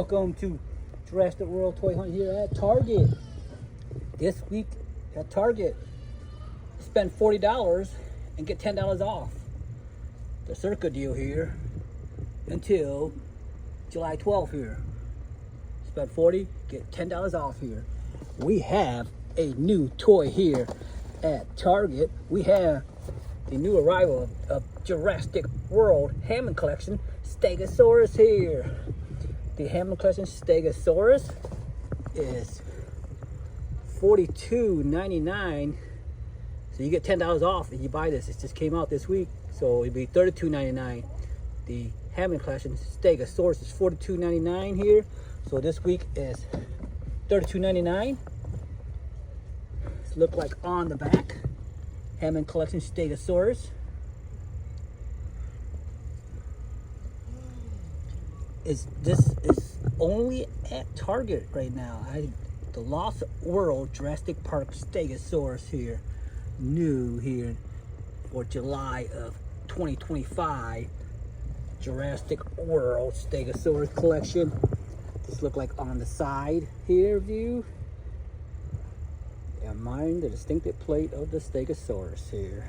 Welcome to Jurassic World Toy Hunt here at Target. This week at Target, spend $40 and get $10 off. The Circa deal here until July 12th here. Spend $40, get $10 off here. We have a new toy here at Target. We have the new arrival of Jurassic World Hammond Collection Stegosaurus here. The Hammond Collection Stegosaurus is $42.99. So you get $10 off if you buy this. It just came out this week, so it'd be $32.99. The Hammond Collection Stegosaurus is $42.99 here. So this week is $32.99. Look like on the back. Hammond Collection Stegosaurus. This is only at Target right now. The Lost World Jurassic Park Stegosaurus here, new here for July of 2025. Jurassic World Stegosaurus collection. Just look like on the side here view. And mind the distinctive plate of the Stegosaurus here.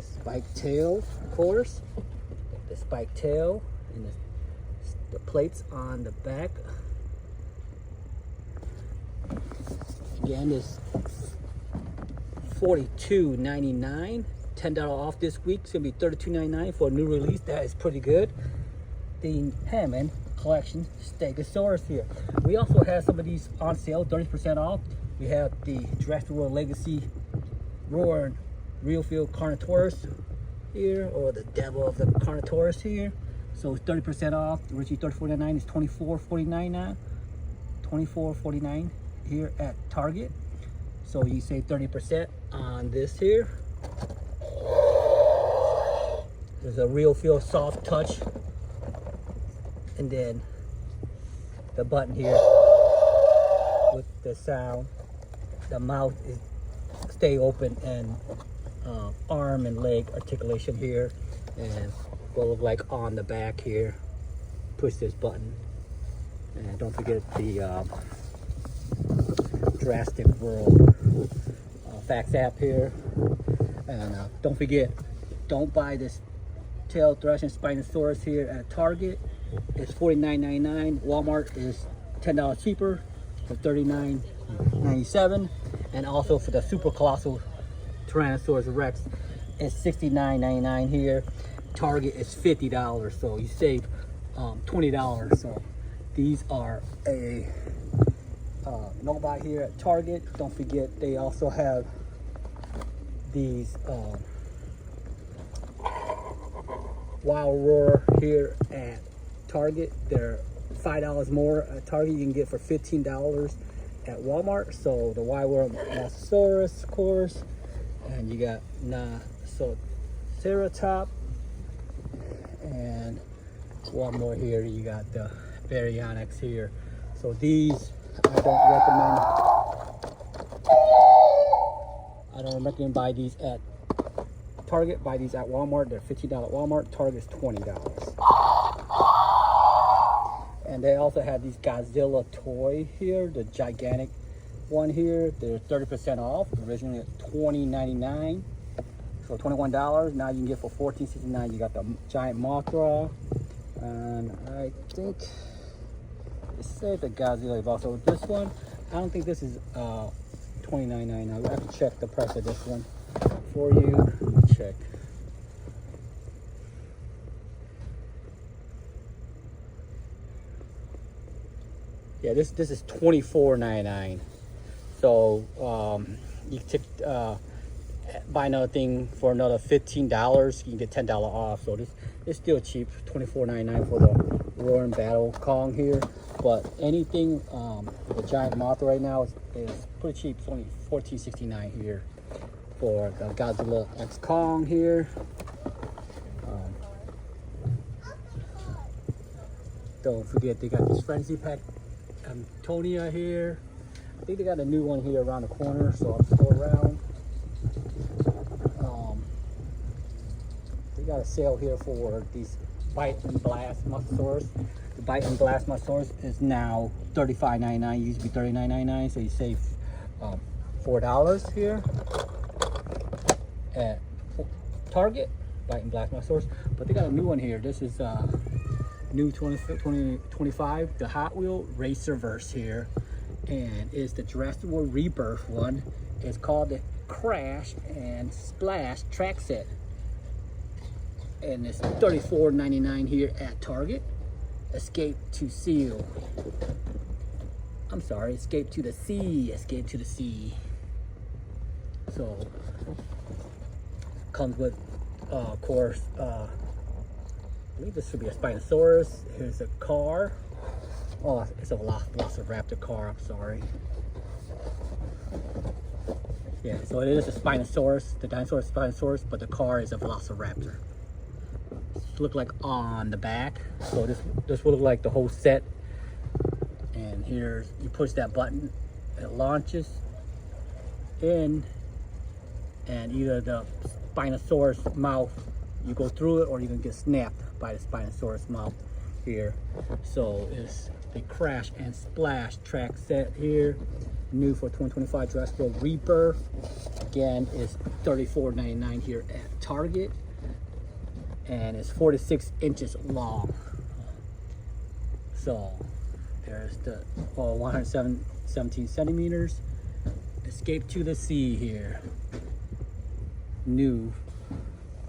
Spiked tail, of course. The spiked tail and the plates on the back. Again, this $42.99. $10 off this week. It's gonna be $32.99 for a new release. That is pretty good. The Hammond Collection Stegosaurus here. We also have some of these on sale, 30% off. We have the Jurassic World Legacy Roaring Real Feel Carnotaurus here, or the Devil of the Carnotaurus here. So it's 30% off. Originally $34.99 is $24.49 now. $24.49 here at Target. So you save 30% on this here. There's a Real Feel Soft Touch, and then the button here with the sound. The mouth is stay open, and arm and leg articulation here, and will look like on the back here. Push this button, and don't forget the Jurassic World fax app here. And don't forget, don't buy this tail thrashing Spinosaurus here at Target. It's $49.99. Walmart is $10 cheaper for $39.97. And also for the super colossal Tyrannosaurus Rex, it's $69.99 here. Target is $50, so you save $20. So these are a no buy here at Target. Don't forget, they also have these Wild Roar here at Target. They're $5 more at Target. You can get for $15 at Walmart. So the Wild Roar Mosasaurus, of course, and you got Triceratops, and one more here. You got the Baryonyx here. So these I don't recommend buy these at Target. Buy these at Walmart. They're $15 at Walmart. Target's $20. And they also have these Godzilla toy here, the gigantic one here. They're 30% off. Originally at $20.99, so $21. Now you can get for $14.69. You got the giant Mothra, and I think it said the Godzilla is also this one. I don't think this is $29.99. I have to check the price of this one for you. Let me check. Yeah, this is $24.99. So you can buy another thing for another $15. You can get $10 off. So this is still cheap. $24.99 for the Roaring Battle Kong here. But anything the giant Mothra right now is pretty cheap. It's only $14.69 here for the Godzilla X Kong here. Don't forget, they got this Frenzy Pack Antonia here. I think they got a new one here around the corner, so I'll just go around. They got a sale here for these Bite and Blast Mosasaurus. The Bite and Blast Mosasaurus is now $35.99. Used to be $39.99, so you save $4 here at Target. Bite and Blast Mosasaurus. But they got a new one here. This is new 2025, the Hot Wheel Racerverse here, and it's the Jurassic World Rebirth one. It's called the Crash and Splash track set, and it's $34.99 here at Target. Escape to Seal. I'm sorry, Escape to the Sea. Escape to the Sea. So comes with, of course, I believe this should be a Spinosaurus. Here's a car. Oh, it's a Velociraptor car. I'm sorry. Yeah, so it is a Spinosaurus, the dinosaur is Spinosaurus, but the car is a Velociraptor. Look like on the back. So this will look like the whole set. And here you push that button, it launches in, and either the Spinosaurus mouth, you go through it, or you can get snapped by the Spinosaurus mouth here. So it's the Crash and Splash track set here. New for 2025 Jurassic World Rebirth. Again, it's $34.99 here at Target. And it's 46 inches long. So there's the 117 centimeters. Escape to the Sea here. New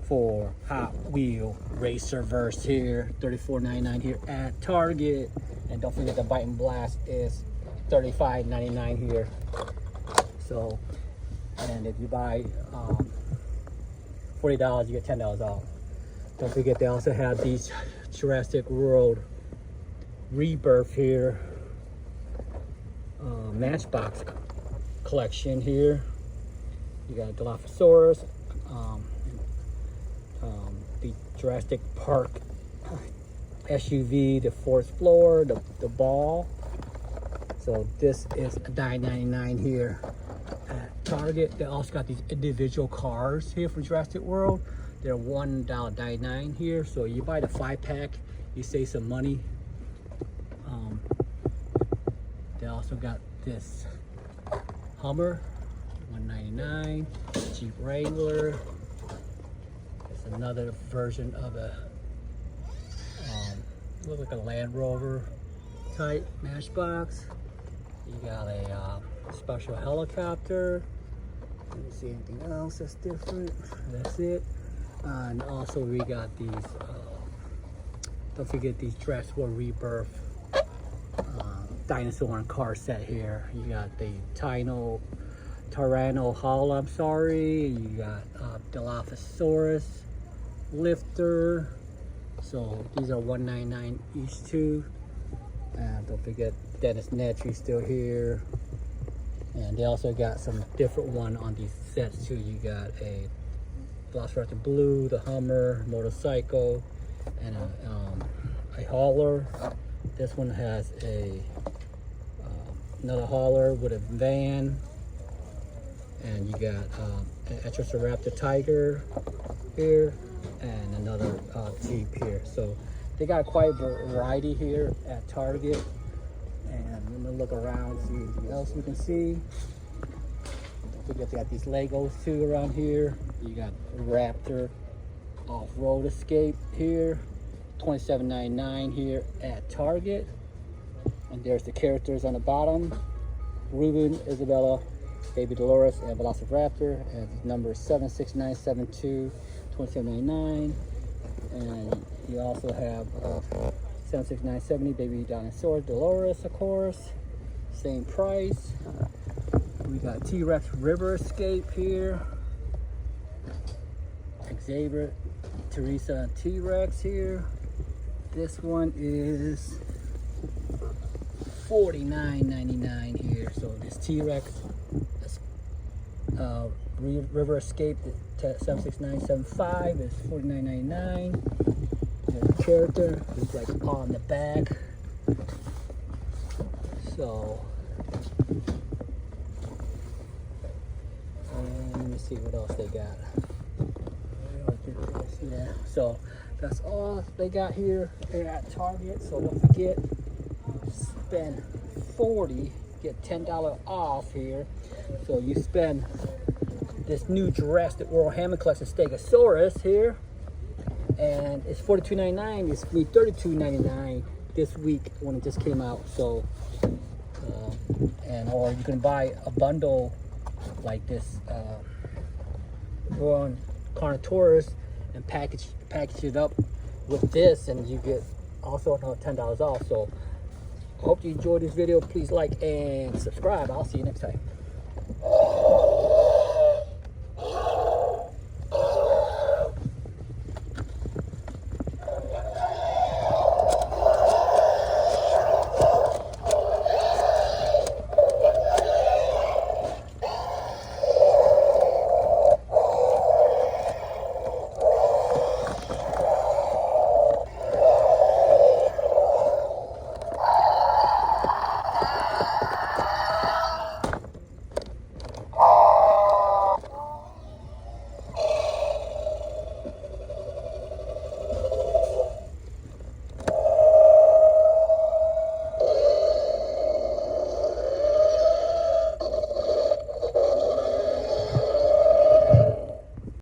for Hot Wheel Racerverse here. $34.99 here at Target. And don't forget the Bite and Blast is $35.99 here. So, and if you buy $40, you get $10 off. Don't forget they also have these Jurassic World Rebirth here, Matchbox collection here. You got Dilophosaurus, the Jurassic Park SUV, the fourth floor, the ball. So this is $9.99 here at Target. They also got these individual cars here for Jurassic World. They're $1.99 here. So you buy the 5-pack, you save some money. They also got this Hummer, $1.99. Jeep Wrangler. It's another version of a look like a Land Rover type Matchbox. You got a special helicopter. Let me see anything else that's different. That's it. And also we got these, don't forget these Jurassic World Rebirth dinosaur and car set here. You got the Tyranno-Hauler, I'm sorry. You got Dilophosaurus Lifter. So these are $1.99 each too. And don't forget Dennis Nedry still here. And they also got some different one on these sets too. You got a Velociraptor Blue, the Hummer, motorcycle, and a hauler. This one has a another hauler with a van. And you got an Atrociraptor Tiger here, and another Jeep here. So they got quite a variety here at Target. And I'm gonna look around, see anything else we can see. Don't forget they got these Legos too around here. You got Raptor Off-Road Escape here, $27.99 here at Target. And there's the characters on the bottom: Ruben, Isabella, Baby Dolores, and Velociraptor. And number 76972, $27.99. And you also have 76970, Baby Dinosaur, Dolores, of course, same price. We got T-Rex River Escape here. Xavier, Teresa, and T-Rex here. This one is $49.99 here. So this T-Rex River Escape 76975 is $49.99. The character is like on the back. So let me see what else they got. Yeah, so That's all they got here at Target. So don't forget, spend 40, get $10 off here. So you spend this new Jurassic World Hammond Collection Stegosaurus here, and it's $42.99. It's me $32.99 this week when it just came out. So and or you can buy a bundle like this on Carnotaurus and package it up with this, and you get also another $10 off. So I hope you enjoyed this video. Please like and subscribe. I'll see you next time.